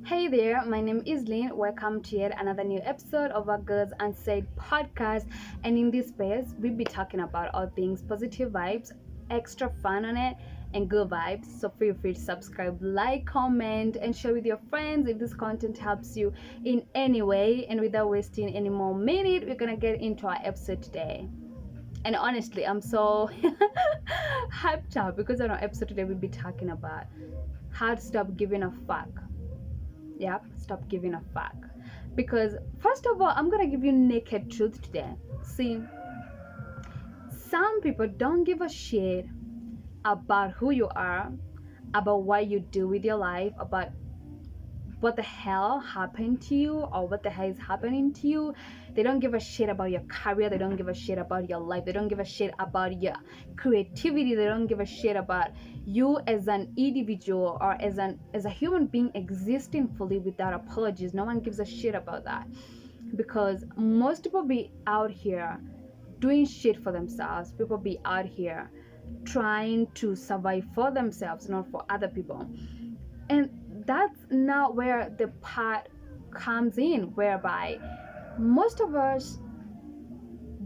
Hey there, my name is Lynn. Welcome to yet another new episode of our Girls Unsaid podcast. And in this space, we'll be talking about all things positive vibes, extra fun on it, and good vibes. So feel free to subscribe, like, comment, and share with your friends if this content helps you in any way. And without wasting any more minute, we're gonna get into our episode today. And honestly, I'm so hyped up because on our episode today, we'll be talking about how to stop giving a fuck. Yep, stop giving a fuck. Because first of all, I'm gonna give you naked truth today. See, some people don't give a shit about who you are, about what you do with your life, about what the hell happened to you or what the hell is happening to you. They don't give a shit about your career. They don't give a shit about your life. They don't give a shit about your creativity. They don't give a shit about you as an individual or as a human being existing fully without apologies. No one gives a shit about that, because most people be out here doing shit for themselves. People be out here trying to survive for themselves, not for other people. And that's not where the part comes in, whereby most of us,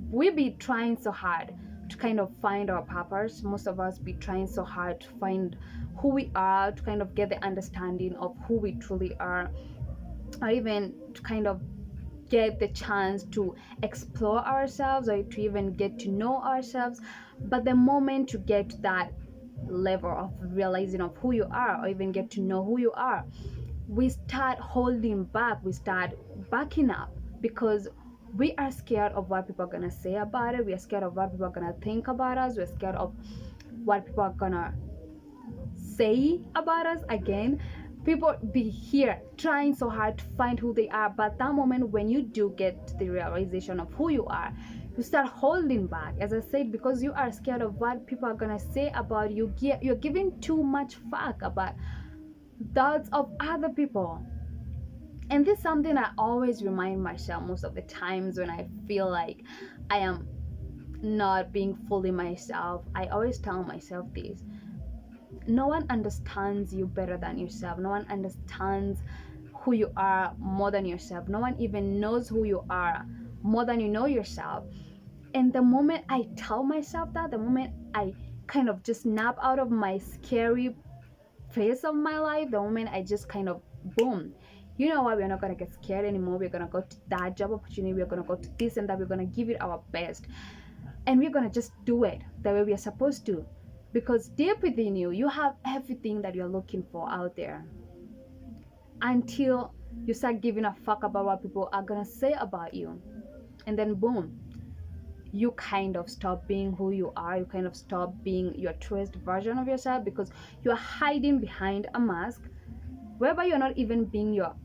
we be trying so hard to kind of find our purpose. Most of us be trying so hard to find who we are, to kind of get the understanding of who we truly are, or even to kind of get the chance to explore ourselves or to even get to know ourselves. But the moment you get to that level of realizing of who you are, or even get to know who you are, we start holding back, we start backing up, because we are scared of what people are gonna say about it. We are scared of what people are gonna think about us. We're scared of what people are gonna say about us. Again, people be here trying so hard to find who they are, but that moment when you do get to the realization of who you are, you start holding back, as I said, because you are scared of what people are gonna say about you. You're giving too much fuck about thoughts of other people. And this is something I always remind myself most of the times when I feel like I am not being fully myself. I always tell myself this: no one understands you better than yourself. No one understands who you are more than yourself. No one even knows who you are more than you know yourself. And the moment I tell myself that, the moment I kind of just snap out of my scary phase of my life, the moment I just kind of boom, you know what, we're not going to get scared anymore. We're going to go to that job opportunity. We're going to go to this and that. We're going to give it our best. And we're going to just do it the way we are supposed to. Because deep within you, you have everything that you're looking for out there. Until you start giving a fuck about what people are going to say about you. And then boom, you kind of stop being who you are. You kind of stop being your truest version of yourself, because you're hiding behind a mask whereby you're not even being your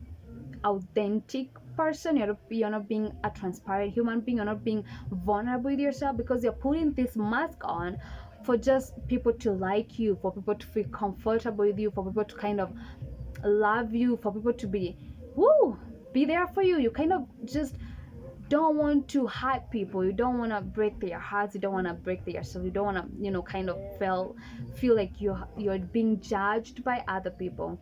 authentic person. You're not being a transparent human being. You're not being vulnerable with yourself, because you're putting this mask on for just people to like you, for people to feel comfortable with you, for people to kind of love you, for people to be there for you. You kind of just don't want to hurt people. You don't want to break their hearts. You don't want to break their soul. You don't want to kind of feel like you're being judged by other people,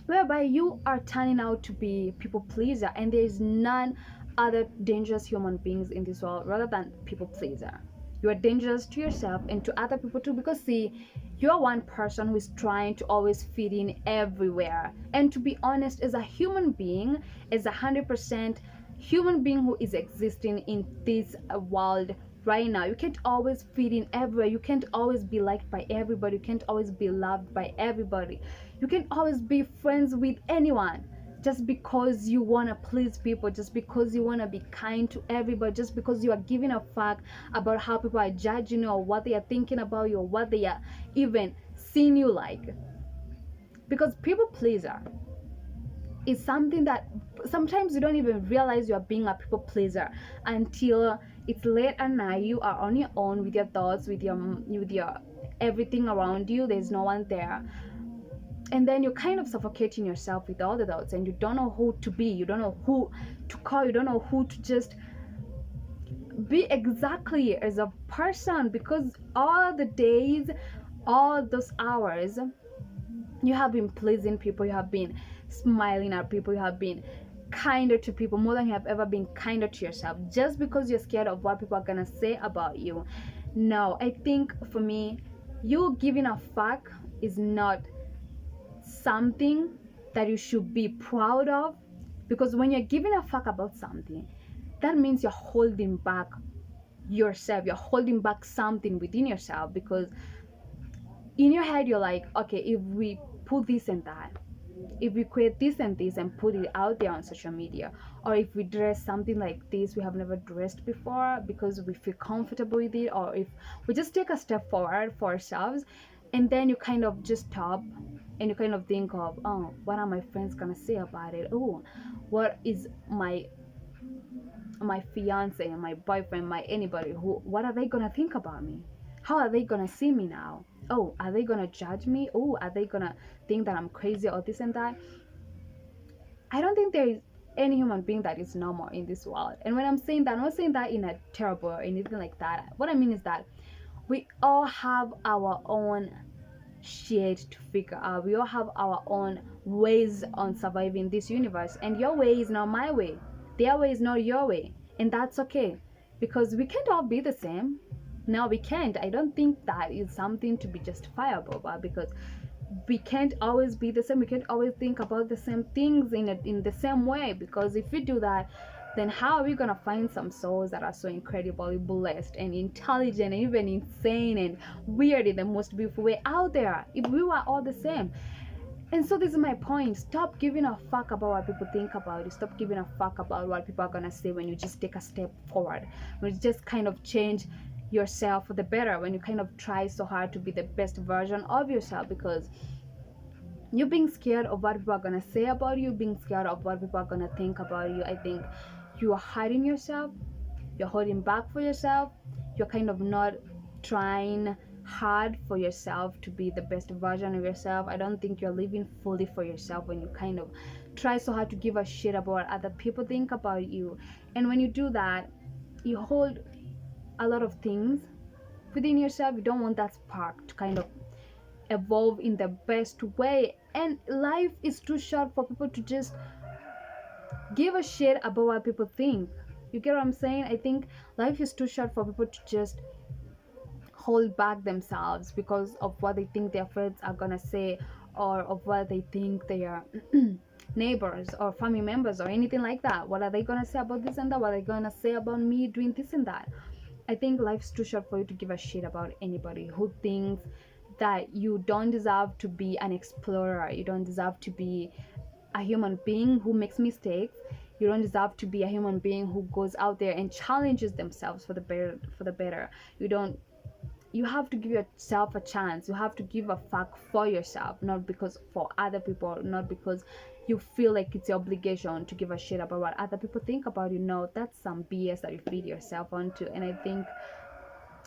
whereby you are turning out to be people pleaser. And there is none other dangerous human beings in this world rather than people pleaser. You are dangerous to yourself and to other people too, because see, you're one person who is trying to always fit in everywhere. And to be honest, as a human being, as 100% human being who is existing in this world right now, you can't always fit in everywhere. You can't always be liked by everybody. You can't always be loved by everybody. You can't always be friends with anyone, just because you want to please people, just because you want to be kind to everybody, just because you are giving a fuck about how people are judging you, or what they are thinking about you, or what they are even seeing you like. Because people pleaser is something that sometimes you don't even realize you are being a people pleaser until it's late at night. You are on your own with your thoughts, with your everything around you. There's no one there. And then you're kind of suffocating yourself with all the thoughts, and you don't know who to be. You don't know who to call. You don't know who to just be exactly as a person, because all the days, all those hours, you have been pleasing people. You have been smiling at people, you have been kinder to people more than you have ever been kinder to yourself, just because you're scared of what people are gonna say about you. No, I think for me, you giving a fuck is not something that you should be proud of, because when you're giving a fuck about something, that means you're holding back yourself, you're holding back something within yourself, because in your head you're like, okay, if we put this and that, if we create this and this and put it out there on social media, or if we dress something like this we have never dressed before because we feel comfortable with it, or if we just take a step forward for ourselves, and then you kind of just stop and you kind of think of, oh, what are my friends gonna say about it? Oh, what is my fiance, my boyfriend, my anybody, who, what are they gonna think about me? How are they gonna see me now? Oh, are they gonna judge me? Oh, are they gonna think that I'm crazy or this and that? I don't think there is any human being that is normal in this world. And when I'm saying that, I'm not saying that in a terrible or anything like that. What I mean is that we all have our own shit to figure out. We all have our own ways on surviving this universe, and your way is not my way, their way is not your way, and that's okay, because we can't all be the same. No, we can't. I don't think that is something to be justifiable, but because we can't always be the same, we can't always think about the same things in the same way, because if we do that, then how are we gonna find some souls that are so incredibly blessed and intelligent and even insane and weird in the most beautiful way out there, if we were all the same? And so this is my point. Stop giving a fuck about what people think about you. Stop giving a fuck about what people are gonna say when you just take a step forward, when you just kind of change yourself for the better, when you kind of try so hard to be the best version of yourself. Because you being scared of what people are gonna say about you, being scared of what people are gonna think about you, I think you are hiding yourself, you're holding back for yourself, you're kind of not trying hard for yourself to be the best version of yourself. I don't think you're living fully for yourself when you kind of try so hard to give a shit about what other people think about you. And when you do that, you hold a lot of things within yourself. You don't want that spark to kind of evolve in the best way. And life is too short for people to just give a shit about what people think. You get what I'm saying? I think life is too short for people to just hold back themselves because of what they think their friends are gonna say, or of what they think their neighbors or family members or anything like that. What are they gonna say about this and that? What are they gonna say about me doing this and that? I think life's too short for you to give a shit about anybody who thinks that you don't deserve to be an explorer. You don't deserve to be a human being who makes mistakes. You don't deserve to be a human being who goes out there and challenges themselves for the better. You have to give yourself a chance. You have to give a fuck for yourself, not because for other people, not because you feel like it's your obligation to give a shit about what other people think about you. No, that's some BS that you feed yourself onto. And I think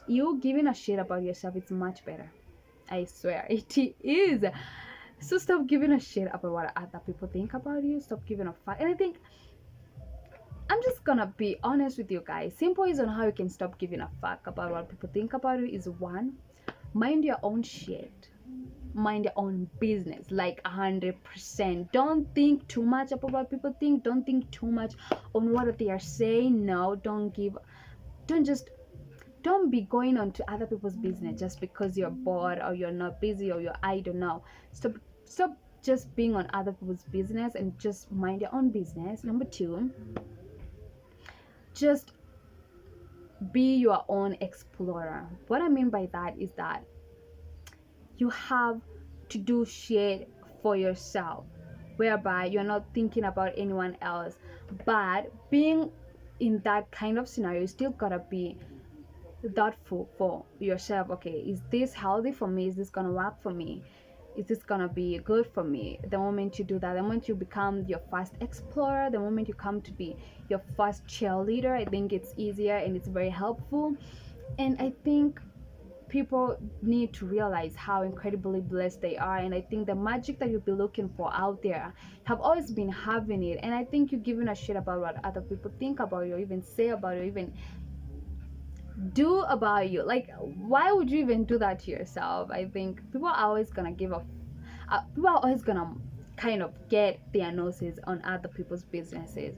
you giving a shit about yourself is much better. I swear it is. So stop giving a shit about what other people think about you. Stop giving a fuck. And I think I'm just gonna be honest with you guys. Simple is on how you can stop giving a fuck about what people think about you is, one, mind your own shit. Mind your own business, like 100%. Don't think too much about what people think. Don't think too much on what they are saying. No, don't be going on to other people's business just because you're bored or you're not busy or you're, I don't know. Stop just being on other people's business and just mind your own business. Number two, just be your own explorer. What I mean by that is that you have to do shit for yourself, whereby you're not thinking about anyone else. But being in that kind of scenario, you still gotta be thoughtful for yourself. Okay, is this healthy for me? Is this gonna work for me? Is this gonna be good for me? The moment you do that, the moment you become your first explorer, the moment you come to be your first cheerleader, I think it's easier and it's very helpful. And I think people need to realize how incredibly blessed they are. And I think the magic that you'll be looking for out there have always been having it. And I think you're giving a shit about what other people think about you, or even say about you, even do about you. Like, why would you even do that to yourself? I think people are always gonna kind of get their noses on other people's businesses.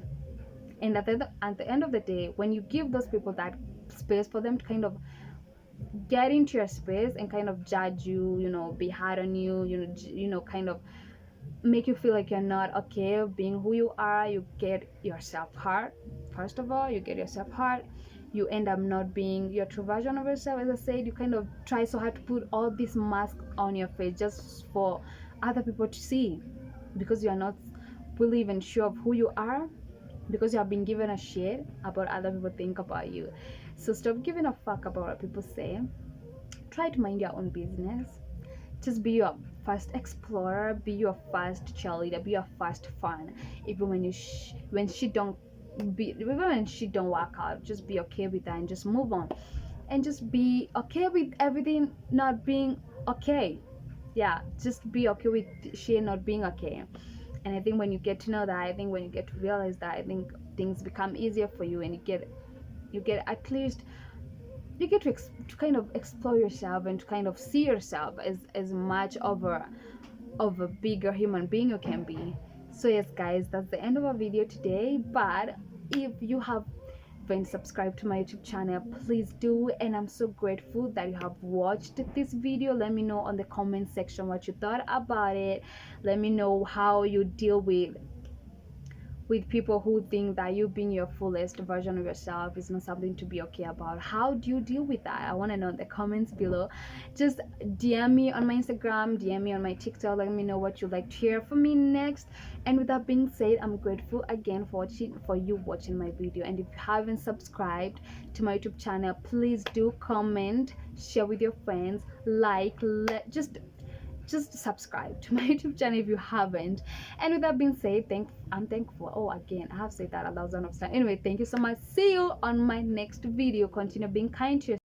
And at the end of the day, when you give those people that space for them to kind of get into your space and kind of judge you, be hard on you, kind of make you feel like you're not okay being who you are, you get yourself hurt. First of all, you get yourself hurt. You end up not being your true version of yourself. As I said, you kind of try so hard to put all these masks on your face just for other people to see, because you're not really even sure of who you are, because you have been given a shit about other people think about you. So stop giving a fuck about what people say. Try to mind your own business. Just be your first explorer, be your first cheerleader, be your first fan. Even when when shit don't work out, just be okay with that and just move on. And just be okay with everything not being okay. Yeah, just be okay with shit not being okay. And I think when you get to know that, I think when you get to realize that, I think things become easier for you, and you get at least you get to kind of explore yourself and to kind of see yourself as much of a bigger human being you can be. So yes guys, that's the end of our video today. But if you have been subscribed to my YouTube channel, please do. And I'm so grateful that you have watched this video. Let me know on the comment section what you thought about it. Let me know how you deal with people who think that you being your fullest version of yourself is not something to be okay about. How do you deal with that? I want to know in the comments below. Just DM me on my Instagram, DM me on my TikTok. Let me know what you'd like to hear from me next. And with that being said, I'm grateful again for you watching my video. And if you haven't subscribed to my YouTube channel, please do comment, share with your friends, just subscribe to my YouTube channel if you haven't. And with that being said, I'm thankful. Oh, again, I have said that 1,000 of times. Anyway, thank you so much. See you on my next video. Continue being kind to yourself.